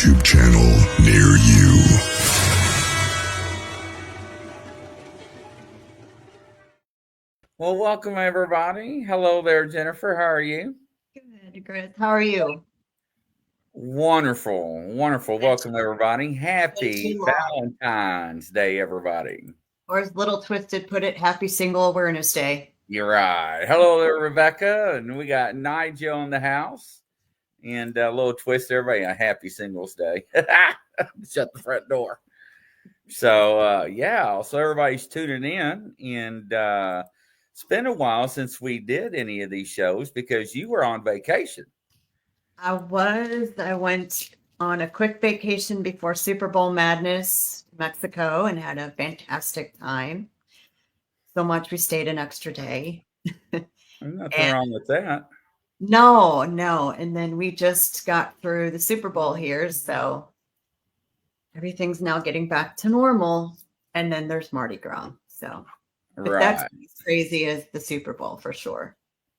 YouTube channel near you. Well, welcome everybody. Hello there, Jennifer. How are you? Good, Chris. How are you? Wonderful, wonderful. Welcome everybody. Happy too long. Valentine's Day, everybody. Or as Little Twisted put it, Happy Single Awareness Day. You're right. Hello there, Rebecca. And we got Nigel in the house. And a little twist, everybody, a happy Singles Day. Shut the front door. So, yeah, so everybody's tuning in. And it's been a while since we did any of these shows because you were on vacation. I went on a quick vacation before Super Bowl Madness to Mexico and had a fantastic time. So much we stayed an extra day. Nothing wrong with that. No. And then we just got through the Super Bowl here. So everything's now getting back to normal. And then there's Mardi Gras. So but that's as crazy as the Super Bowl for sure.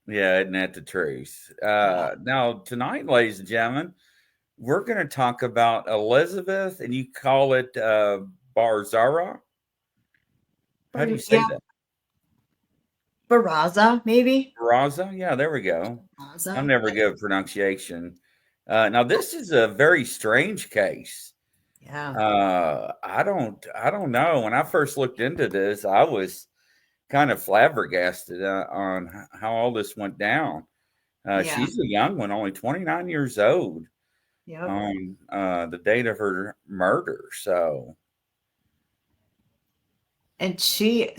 Yeah, isn't that the truth? Now, tonight, ladies and gentlemen, we're going to talk about Elizabeth, and you call it Barzara. How do you say that? Barraza, maybe? Barraza? Yeah, there we go. Barraza. I'm never good at pronunciation. Now, this is a very strange case. Yeah. I don't know. When I first looked into this, I was kind of flabbergasted on how all this went down. She's a young one, only 29 years old on the date of her murder. So, and she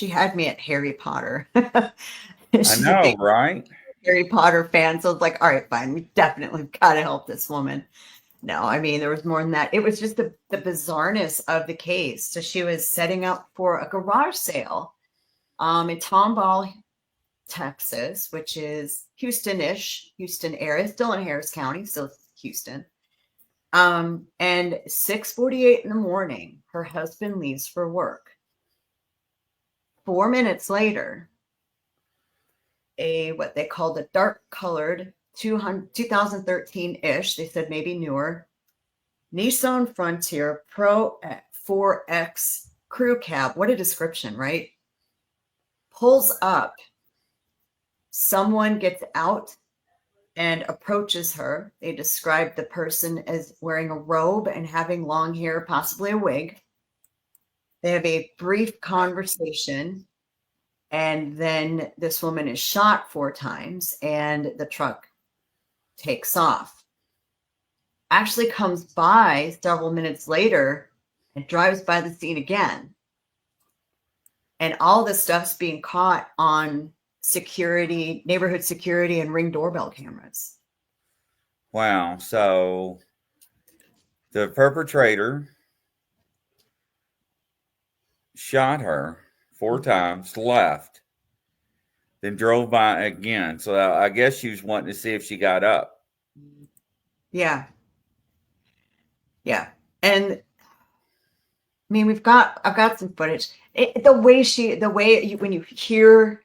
had me at Harry Potter. I know, right? Harry Potter fan. So I was like, all right, fine. We definitely got to help this woman. No, I mean, there was more than that. It was just the bizarreness of the case. So she was setting up for a garage sale in Tomball, Texas, which is Houston-ish, Houston area, still in Harris County, still Houston. And 6:48 in the morning, her husband leaves for work. 4 minutes later, what they called a dark-colored 2013-ish, they said maybe newer, Nissan Frontier Pro 4X crew cab. What a description, right? Pulls up. Someone gets out and approaches her. They describe the person as wearing a robe and having long hair, possibly a wig. They have a brief conversation, and then this woman is shot 4 times, and the truck takes off. Actually comes by several minutes later and drives by the scene again. And all this stuff's being caught on security, neighborhood security, and Ring doorbell cameras. Wow. So the perpetrator shot her 4 times, left, then drove by again. So I guess she was wanting to see if she got up. Yeah. Yeah. And I mean, I've got some footage. When you hear,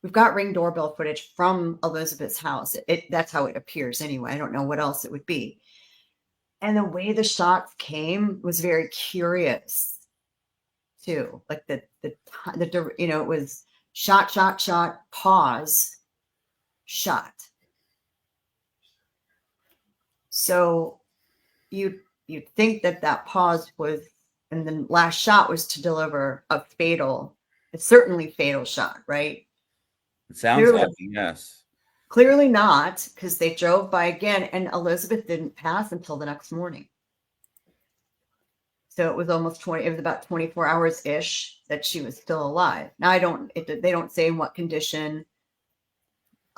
we've got Ring doorbell footage from Elizabeth's house. That's how it appears anyway. I don't know what else it would be. And the way the shots came was very curious too. Like it was shot, shot, shot, pause, shot. So you'd think that pause was, and the last shot was to deliver a certainly fatal shot, right? It sounds like yes. Clearly not, because they drove by again, and Elizabeth didn't pass until the next morning. So it was about 24 hours ish that she was still alive. Now they don't say in what condition.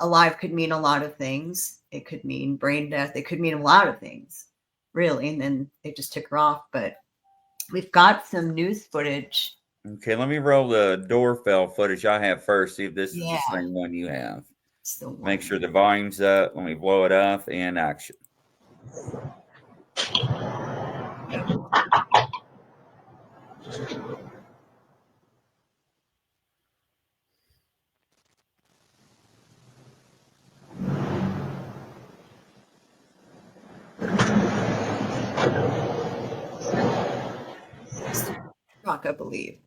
Alive could mean a lot of things. It could mean brain death. It could mean a lot of things, really. And then they just took her off. But we've got some news footage. Okay, let me roll the doorbell footage I have first. See if this is the same one you have. Make sure the volume's up. Let me blow it up and action. Rock, I believe.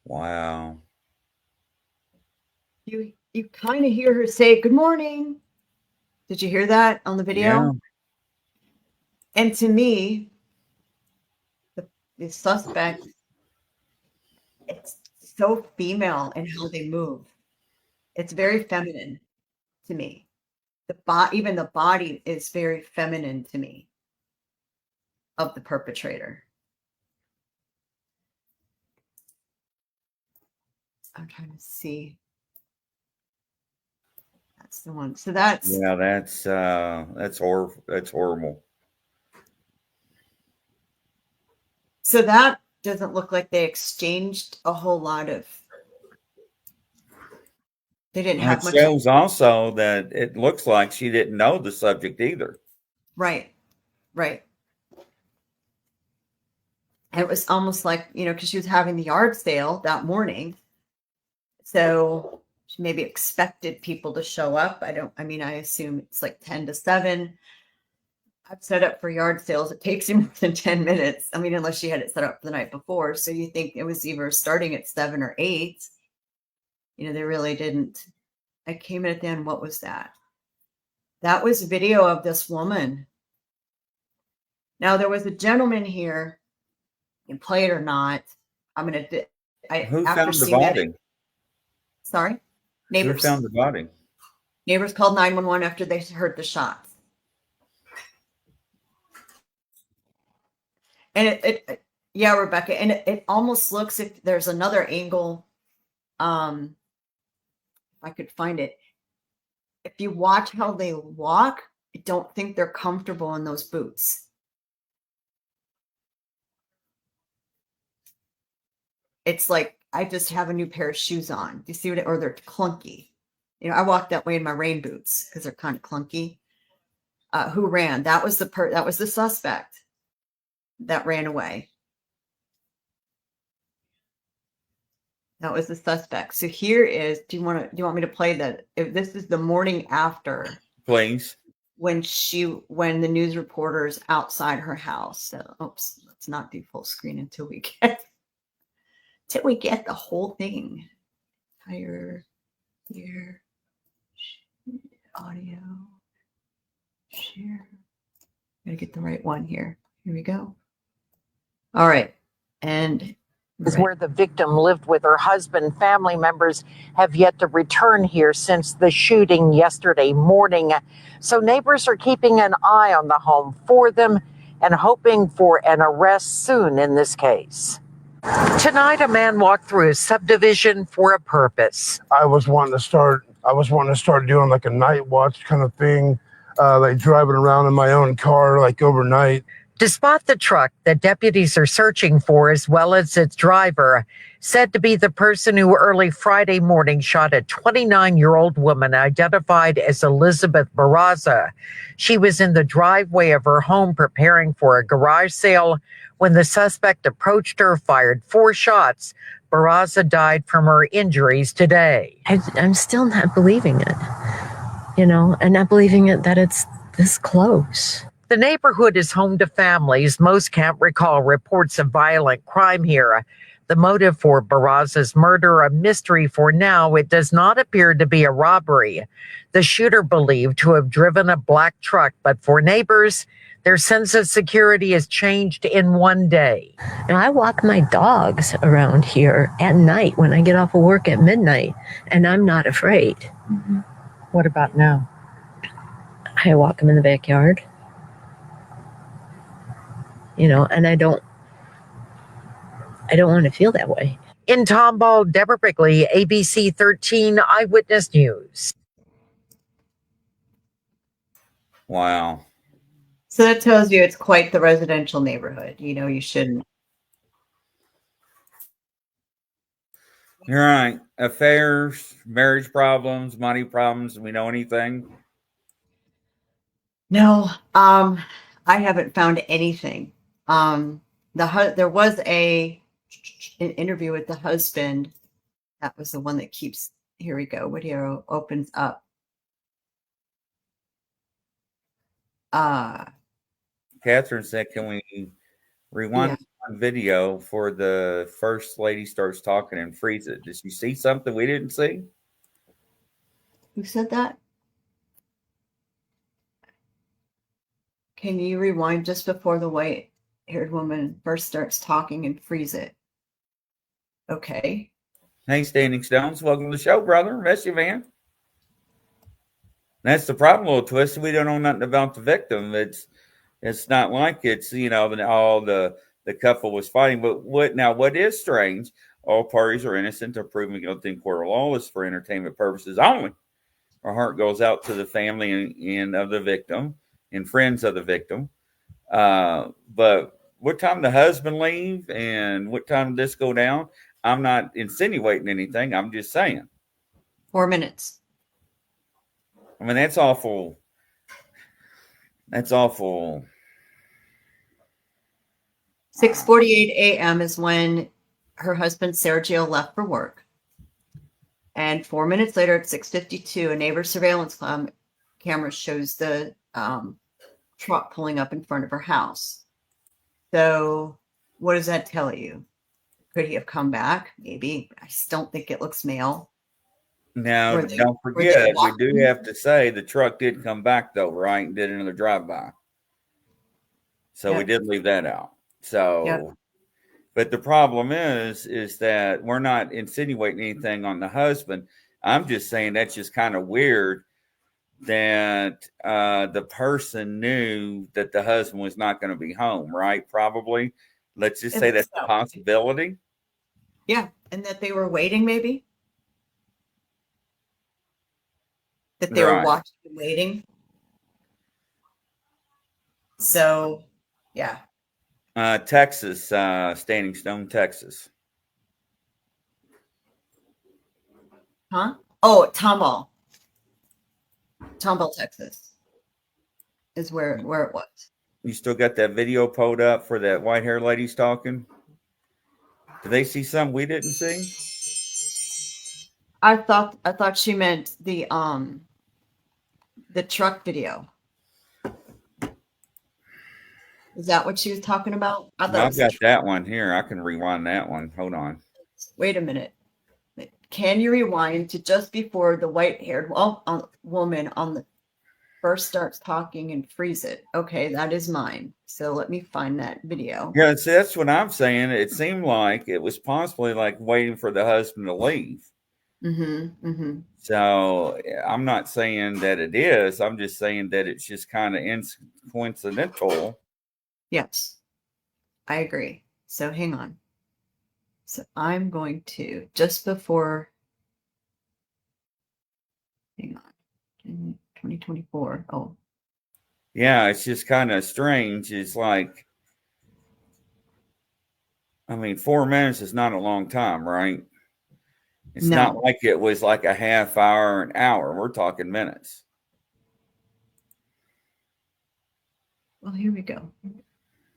Wow. You kind of hear her say, "Good morning." Did you hear that on the video? Yeah. And to me, the suspect, it's so female in how they move. It's very feminine to me. Even the body is very feminine to me of the perpetrator. I'm trying to see. That's the one. So that's horrible. So that doesn't look like they exchanged a whole lot of. They didn't have much. It shows also that it looks like she didn't know the subject either. Right. And it was almost like, because she was having the yard sale that morning. So she maybe expected people to show up. I assume it's like 10 to 7. I've set up for yard sales. It takes you more than 10 minutes. Unless she had it set up the night before. So you think it was either starting at 7 or 8. They really didn't. I came in at the end. What was that? That was a video of this woman. Now, there was a gentleman here. You play it or not. Who found the body? Sorry? Neighbors. Who found the body? Neighbors called 911 after they heard the shots. And yeah, Rebecca, and it almost looks, if there's another angle, if I could find it. If you watch how they walk, I don't think they're comfortable in those boots. It's like I just have a new pair of shoes on. Do you see or they're clunky. I walk that way in my rain boots because they're kind of clunky. Who ran? That was the suspect that ran away. That was the suspect. So here is, do you want me to play that? If this is the morning after, Please. when the news reporters outside her house. So, oops, let's not do full screen until we get the whole thing. Entire here, audio, share. Gotta get the right one here. Here we go. All right, and where the victim lived with her husband. Family members have yet to return here since the shooting yesterday morning. So neighbors are keeping an eye on the home for them and hoping for an arrest soon in this case. Tonight, a man walked through a subdivision for a purpose. I was wanting to start doing like a night watch kind of thing, like driving around in my own car, like overnight. To spot the truck that deputies are searching for, as well as its driver, said to be the person who early Friday morning shot a 29-year-old woman identified as Elizabeth Barraza. She was in the driveway of her home preparing for a garage sale when the suspect approached her, fired 4 shots. Barraza died from her injuries today. I'm still not believing it, and not believing it that it's this close. The neighborhood is home to families. Most can't recall reports of violent crime here. The motive for Barraza's murder, a mystery for now. It does not appear to be a robbery. The shooter believed to have driven a black truck, but for neighbors, their sense of security has changed in one day. I walk my dogs around here at night when I get off of work at midnight, and I'm not afraid. Mm-hmm. What about now? I walk them in the backyard. And I don't want to feel that way. In Tomball, Deborah Brickley, ABC 13 Eyewitness News. Wow. So that tells you it's quite the residential neighborhood. You shouldn't. You're right. Affairs, marriage problems, money problems. Do we know anything? No, I haven't found anything. There was an interview with the husband. That was the one that keeps. Here we go. Video opens up. Catherine said, "Can we rewind on video for the first lady starts talking and freeze it?" Did you see something we didn't see? Who said that? Can you rewind just before the white-haired woman first starts talking and freeze it? Okay. Hey, Standing Stones, welcome to the show, brother. Miss you, man. That's the problem, little twist. We don't know nothing about the victim. It's not like it's all the couple was fighting. But what is strange? All parties are innocent of proven guilty in court of law is for entertainment purposes only. Our heart goes out to the family and of the victim and friends of the victim. But what time the husband leave and what time did this go down? I'm not insinuating anything. I'm just saying. 4 minutes. I mean, that's awful. That's awful. 6:48 a.m. is when her husband Sergio left for work. And 4 minutes later at 6:52, a neighbor's surveillance camera shows the truck pulling up in front of her house. So what does that tell you? Could he have come back? Maybe. I just don't think it looks male. Now, don't forget, we do have to say the truck did come back, though, right? And did another drive-by. So we did leave that out. So, but the problem is that we're not insinuating anything on the husband. I'm just saying that's just kind of weird that the person knew that the husband was not going to be home, right? Probably. Let's just say that's a possibility. Yeah, and that they were waiting, maybe that they were Right. watching and waiting. So, yeah. Texas, Standing Stone, Texas. Huh? Oh, Tomball, Texas is where it was. You still got that video pulled up for that white hair lady's talking? Did they see something we didn't see? I thought she meant the truck video. Is that what she was talking about? I thought it I've was got that one here. I can rewind that one. Hold on. Wait a minute. Can you rewind to just before the white-haired woman on the first starts talking and freeze it? Okay, that is mine. So let me find that video. Yeah, see, that's what I'm saying. It seemed like it was possibly like waiting for the husband to leave. Mm-hmm. Mm-hmm. So I'm not saying that it is. I'm just saying that it's just kind of coincidental. Yes, I agree. So hang on. So I'm going to just before. Hang on. In 2024. Oh. Yeah, it's just kind of strange. It's like, I mean, 4 minutes is not a long time, right? It's not No. like it was like a half hour, an hour. We're talking minutes. Well, here we go.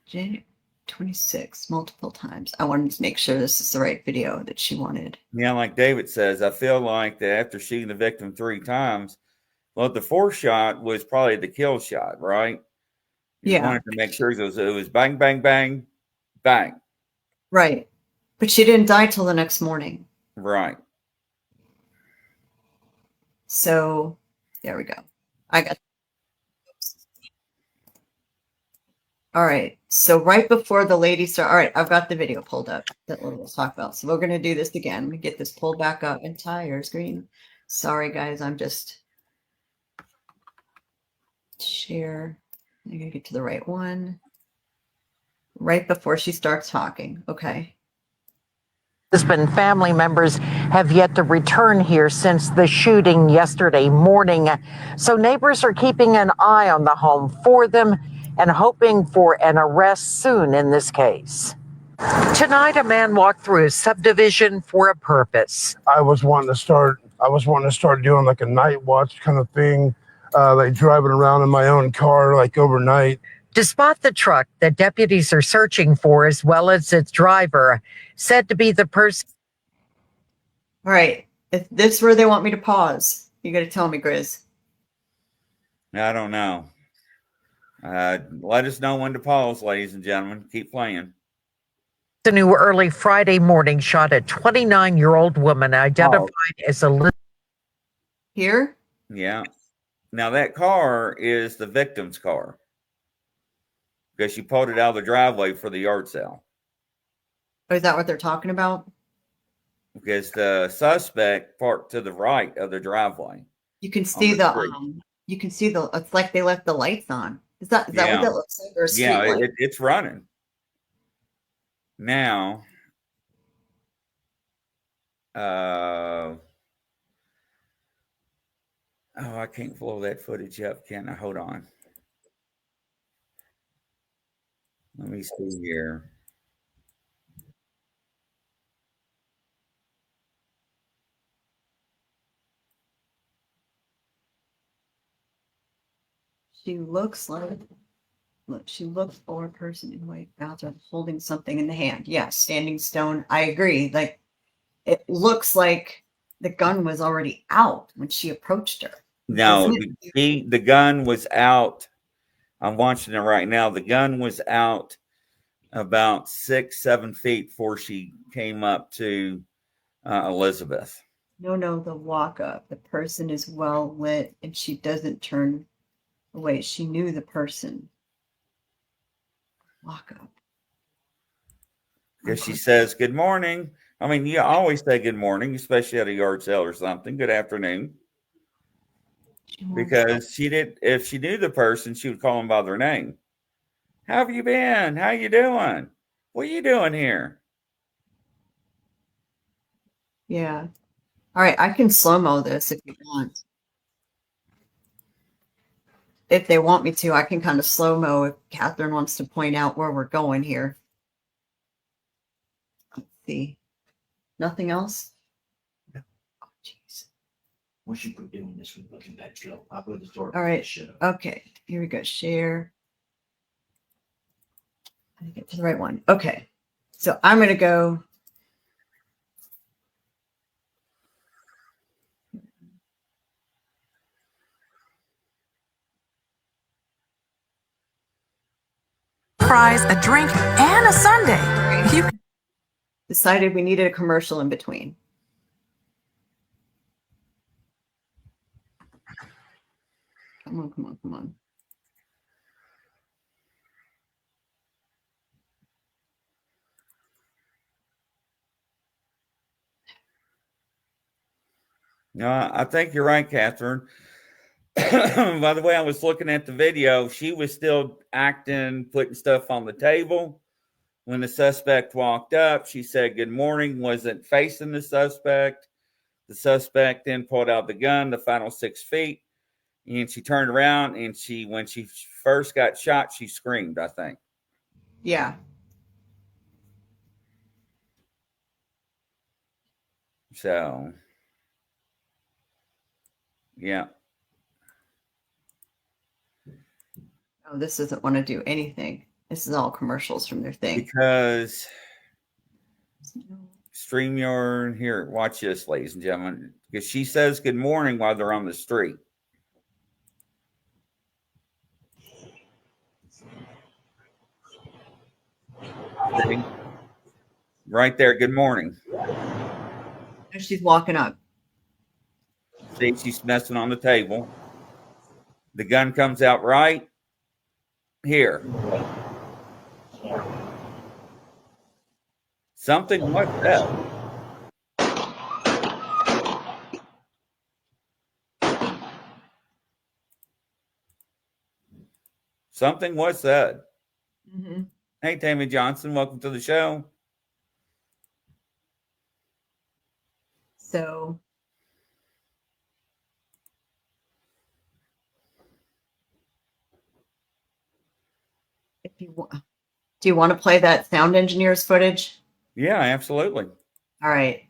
January 26 multiple times. I wanted to make sure this is the right video that she wanted. Yeah, like David says, I feel like that after shooting the victim 3 times, well, the 4th shot was probably the kill shot, right? You wanted to make sure it was bang, bang, bang, bang. Right. But she didn't die till the next morning. Right. So there we go. I got. All right. So right before the lady started, all right, I've got the video pulled up that we'll talk about. So we're going to do this again. Let me get this pulled back up. Entire screen. Sorry, guys. I'm just share. I got to get to the right one. Right before she starts talking. Okay. Husband family members have yet to return here since the shooting yesterday morning. So neighbors are keeping an eye on the home for them and hoping for an arrest soon in this case. Tonight, a man walked through a subdivision for a purpose. I was wanting to start doing like a night watch kind of thing, like driving around in my own car, like overnight. To spot the truck that deputies are searching for, as well as its driver, said to be the person. All right. If this is where they want me to pause, you got to tell me, Grizz. I don't know. Let us know when to pause, ladies and gentlemen. Keep playing. The new early Friday morning shot a 29-year-old woman identified as a. Here? Yeah. Now that car is the victim's car because she pulled it out of the driveway for the yard sale. Oh, is that what they're talking about? Because the suspect parked to the right of the driveway. You can see it's like they left the lights on. Is that what that looks like? Or a street light? It's running. Now, I can't blow that footage up, can I? Hold on. Let me see here. She looks for a person in white bathrobe holding something in the hand. Yeah, standing stone. I agree. Like it looks like the gun was already out when she approached her. No, the gun was out. I'm watching it right now. The gun was out about 6-7 feet before she came up to Elizabeth. No, the walk up. The person is well lit and she doesn't turn away. She knew the person. Walk up. Because she says, good morning. I mean, you always say good morning, especially at a yard sale or something. Good afternoon. because she did. If she knew the person, she would call them by their name. How have you been? How you doing? What are you doing here? Yeah. All right, I can slow-mo this if you want. If they want me to, I can kind of slow-mo if Catherine wants to point out where we're going here. Let's see. Nothing else? No. Oh, jeez. Once you quit doing this, we're looking back to I'll go to the store. All right. Shut up. Okay, here we go. Share. I get to the right one. Okay. So I'm going to go. Fries, a drink, and a sundae. You Decided we needed a commercial in between. Come on, come on, come on. No, I think you're right, Catherine. By the way, I was looking at the video. She was still acting, putting stuff on the table. When the suspect walked up, she said, "Good morning," wasn't facing the suspect. The suspect then pulled out the gun, the final 6 feet, and she turned around and when she first got shot, she screamed, I think. Yeah. So, yeah. Oh, this doesn't want to do anything. This is all commercials from their thing. Because StreamYard, here, watch this, ladies and gentlemen. Because she says good morning while they're on the street. See? Right there, good morning. She's walking up. See, she's messing on the table. The gun comes out right here. Something was said. Something was said. Mm-hmm. Hey, Tammy Johnson, welcome to the show. So if you want, do you want to play that sound engineer's footage? Yeah, absolutely. All right.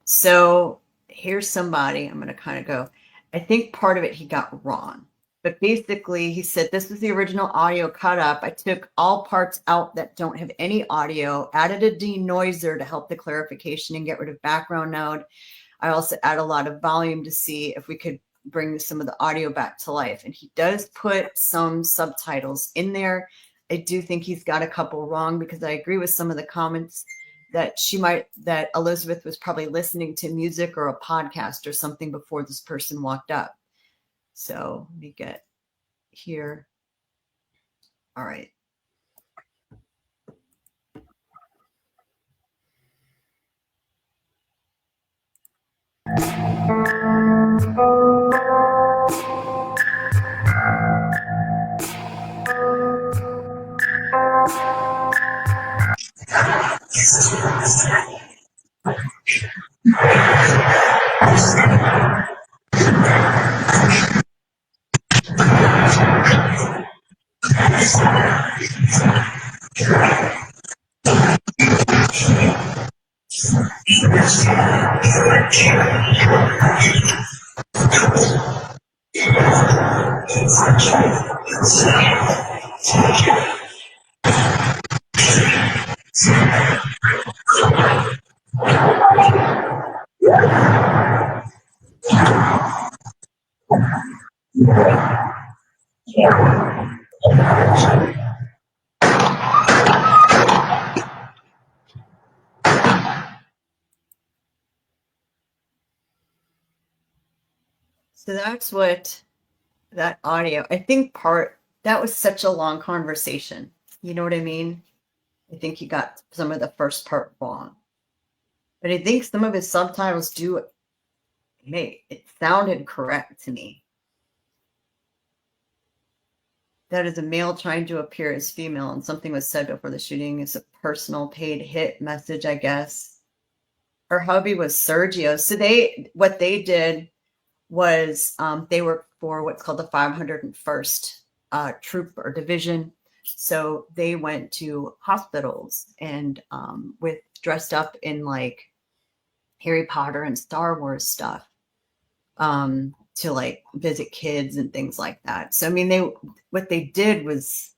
So here's somebody. I'm going to kind of go. I think part of it he got wrong. But basically, he said this was the original audio cut up. I took all parts out that don't have any audio, added a denoiser to help the clarification and get rid of background noise. I also add a lot of volume to see if we could bring some of the audio back to life. And he does put some subtitles in there. I do think he's got a couple wrong because I agree with some of the comments that that Elizabeth was probably listening to music or a podcast or something before this person walked up. So let me get here. All right. So that's what that audio, I think that was such a long conversation. You know what I mean? I think he got some of the first part wrong. But I think some of his subtitles it sounded correct to me. That is a male trying to appear as female, and something was said before the shooting. Is a personal paid hit message, I guess. Her hubby was Sergio. So what they did was they were for what's called the 501st Troop or Division. So they went to hospitals and with dressed up in like Harry Potter and Star Wars stuff to like visit kids and things like that. So I mean, what they did was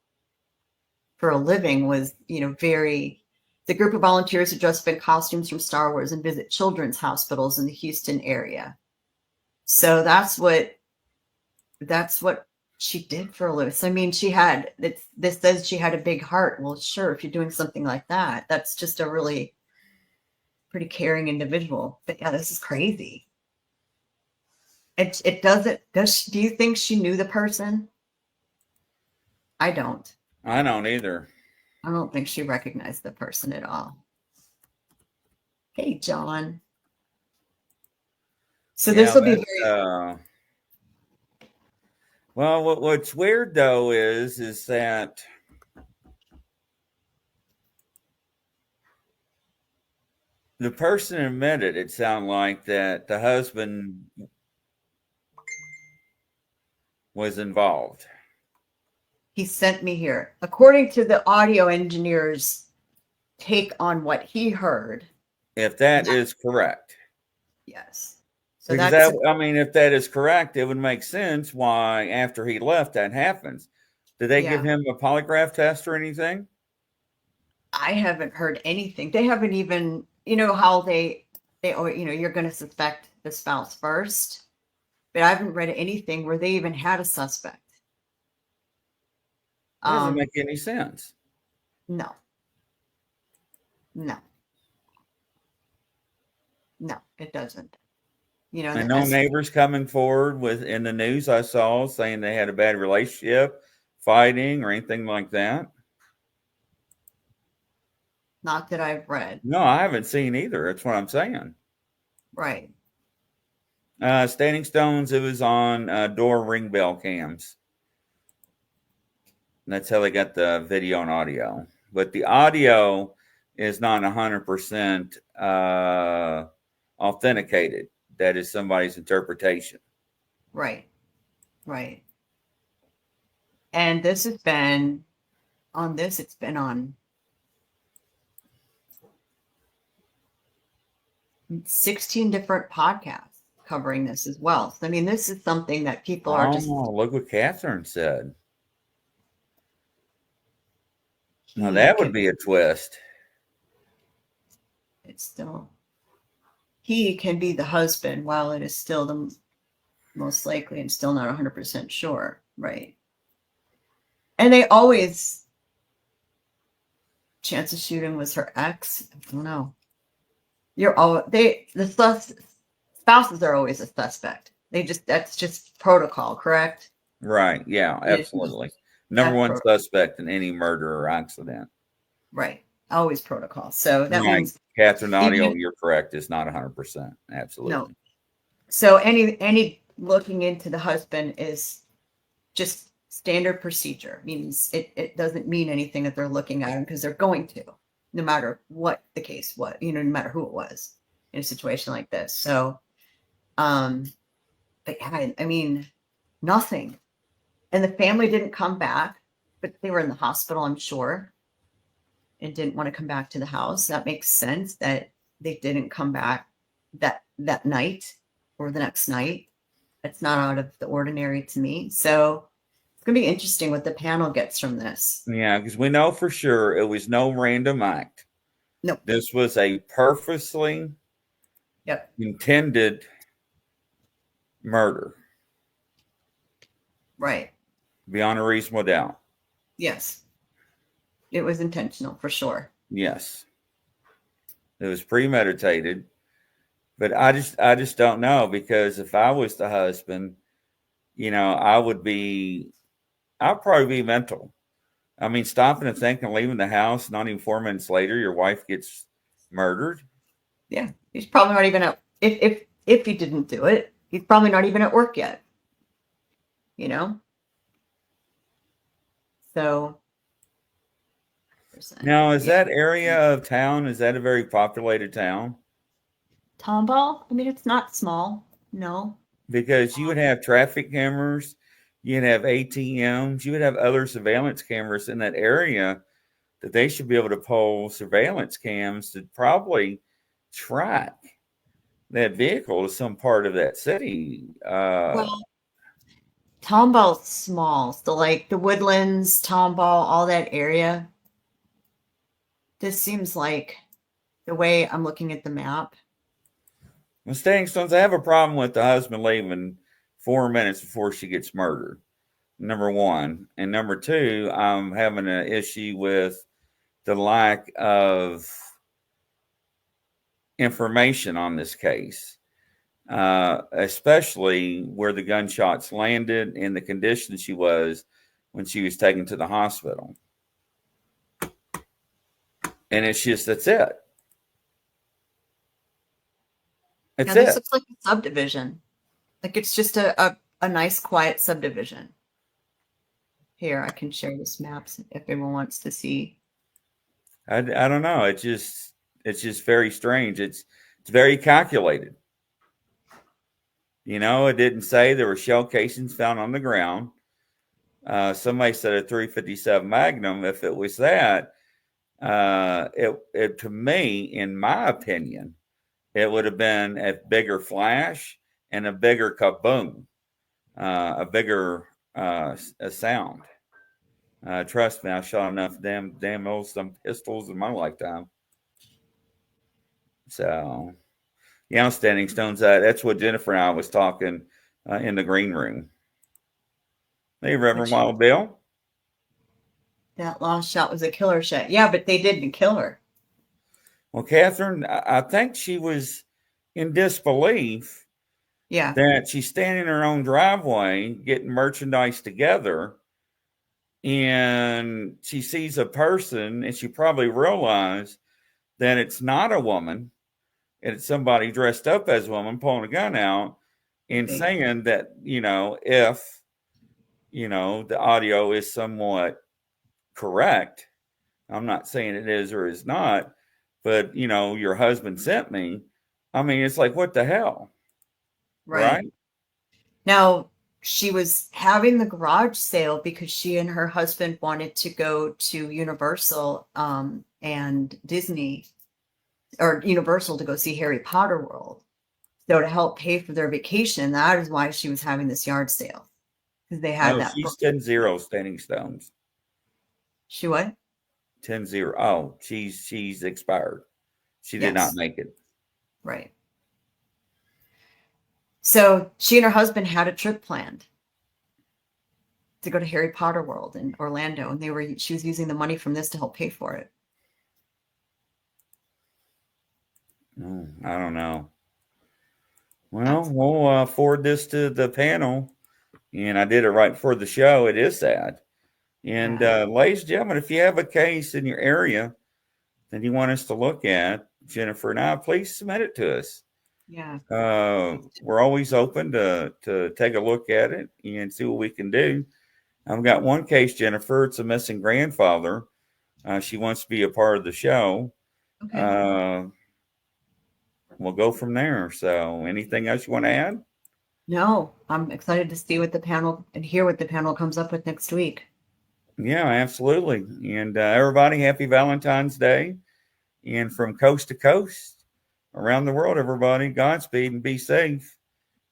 for a living was, the group of volunteers who dress up in costumes from Star Wars and visit children's hospitals in the Houston area. So that's what she did for a living. So, I mean, this says she had a big heart. Well, sure, if you're doing something like that, that's just a really pretty caring individual. But yeah, this is crazy. It doesn't, do you think she knew the person? I don't. I don't either. I don't think she recognized the person at all. Hey, John. So this will be very. Well, what's weird though is that the person admitted it sounded like that the husband was involved. He sent me here. According to the audio engineer's take on what he heard. If that is correct. Yes. So because if that is correct, it would make sense why after he left that happens. Did they give him a polygraph test or anything? I haven't heard anything. They haven't even, how they you're going to suspect the spouse first, but I haven't read anything where they even had a suspect. That doesn't make any sense. No, it doesn't. And no neighbors coming forward in the news I saw saying they had a bad relationship, fighting, or anything like that. Not that I've read. No, I haven't seen either. That's what I'm saying. Right. Standing Stones, it was on door ring bell cams. And that's how they got the video and audio. But the audio is not 100% authenticated. That is somebody's interpretation. Right. And this has been on this, it's been on 16 different podcasts covering this as well. So, I mean, this is something that people are just. Oh, look what Catherine said. Now that would be a twist. It's still. He can be the husband while it is still the most likely and still not 100% sure. Right. And they always. Chance of shooting was her ex. I don't know. The spouses are always a suspect. That's just protocol, correct? Right. Yeah, absolutely. Number one suspect in any murder or accident. Right. Always protocol. So that means Catherine audio, you're correct. It's not 100%. Absolutely. No. So any looking into the husband is just standard procedure. Means it doesn't mean anything that they're looking at him because they're going to. No matter what the case was, no matter who it was in a situation like this. So, but yeah, I mean, nothing. And the family didn't come back, but they were in the hospital, I'm sure, and didn't want to come back to the house. That makes sense that they didn't come back that night or the next night. It's not out of the ordinary to me. So, it's going to be interesting what the panel gets from this. Yeah, because we know for sure it was no random act. No. This was a purposely intended murder. Right. Beyond a reasonable doubt. Yes. It was intentional for sure. Yes. It was premeditated. But I just don't know, because if I was the husband, I'd probably be mental. I mean, stopping and thinking, leaving the house, not even 4 minutes later, your wife gets murdered. Yeah, he's probably not even at. If he didn't do it, he's probably not even at work yet. So Now, is that area of town, is that a very populated town? Tomball? I mean, it's not small. No. Because you would have traffic cameras, you'd have ATMs, you would have other surveillance cameras in that area that they should be able to pull surveillance cams to probably track that vehicle to some part of that city. Well, Tomball's small. So like the Woodlands, Tomball, all that area. This seems like the way I'm looking at the map. Well, Standing Stones, I have a problem with the husband leaving 4 minutes before she gets murdered. Number one. And number two, I'm having an issue with the lack of information on this case, especially where the gunshots landed and the condition she was when she was taken to the hospital. And it's just, that's it. That's This it. looks like a subdivision. Like it's just a nice, quiet subdivision. Here, I can share this maps if everyone wants to see. I don't know. It's just very strange. It's very calculated. You know, it didn't say there were shell casings found on the ground. Somebody said a 357 Magnum. If it was that, it to me, in my opinion, it would have been a bigger flash and a bigger kaboom, a bigger a sound. Trust me, I shot enough damn old some pistols in my lifetime. So, yeah, Standing Stones. That's what Jennifer and I was talking in the green room. Hey, Reverend Wild Bill. That last shot was a killer shot. Yeah, but they didn't kill her. Well, Catherine, I think she was in disbelief. Yeah. That she's standing in her own driveway getting merchandise together, and she sees a person, and she probably realized that it's not a woman, it's somebody dressed up as a woman pulling a gun out and saying that, if, the audio is somewhat correct, I'm not saying it is or is not, but, your husband sent me. I mean, it's like, what the hell? Right? Now, she was having the garage sale because she and her husband wanted to go to Universal and Disney, or Universal, to go see Harry Potter World. So to help pay for their vacation, that is why she was having this yard sale. Because they had that. She's 10-0 Standing Stones. She what? 10-0. Oh, she's expired. She did not make it. Right. So she and her husband had a trip planned to go to Harry Potter World in Orlando, and she was using the money from this to help pay for it. I don't know. Well, we'll forward this to the panel, and I did it right before the show. It is sad. And ladies and gentlemen, if you have a case in your area that you want us to look at, Jennifer and I, please submit it to us. Yeah. We're always open to take a look at it and see what we can do. I've got one case, Jennifer. It's a missing grandfather. She wants to be a part of the show. Okay. We'll go from there. So anything else you want to add? No, I'm excited to see what the panel and hear what the panel comes up with next week. Yeah, absolutely. And everybody, happy Valentine's Day. And from coast to coast, around the world, everybody, Godspeed and be safe.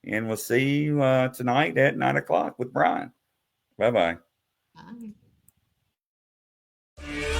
And we'll see you tonight at 9:00 with Brian. Bye-bye. Bye.